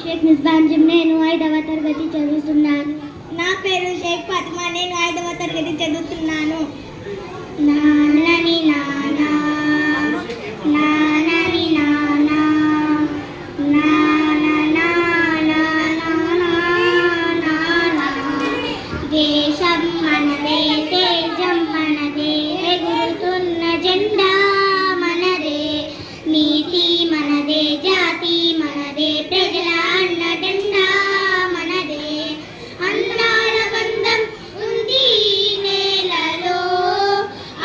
షేక్ నిస్బాంజిమ్, నేను 5వ తరగతి చదువుతున్నాను. నా పేరు షేక్ ఫాతిమా, నేను 5వ తరగతి చదువుతున్నాను. నానని నానా నానని నానా నానా నానా నానా దేశం మనదే, తేజం మనదే, ఎగురుతున్న జెండా మనదే, నీతి మనదే, జాతి మనదే, ప్రజల అన్నదండా మనదే. అన్నాల బంధం ఉంది నేలలో,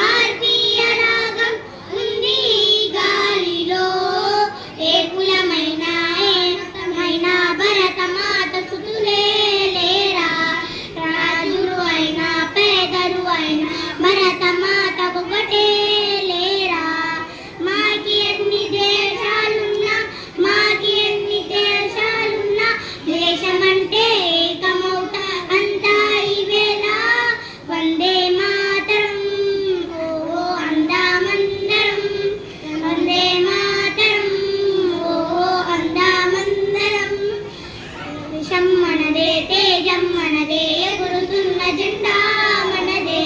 ఆర్తీయ రాగం ఉంది గాలిలో, ఏ కులమైన ఏ మతమైన భరతమాత సుతులే లేరా, రాజులు అయినా పేదలు అయినా భరతమాత ఒకటే లేరా. మాకి ఎన్ని దేశాలున్నా, మాకి ఎన్ని దేశాలున్నా, దేశమంటే ఏకమౌట అంతా ఇవేలా. వందే మాతరం, ఓ అందామందరం, వందే మాతరం, ఓ అందామందరం. దేశం మనదే, తేజం మనదే, ఎగురుతున్న జెండా మనదే,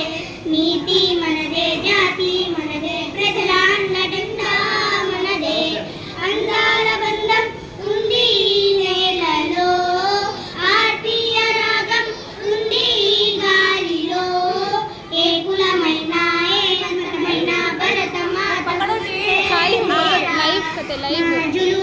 నీతి మనదే, జాతి మనదే, ప్రజల అన్నదండా మనదే. అందాల బంధం ఉంది నేలలో, ఆర్తీయ రాగం ఉంది గాలిలో, ఏ కులమైన ఏ మతమైన భరతమాత రాజులు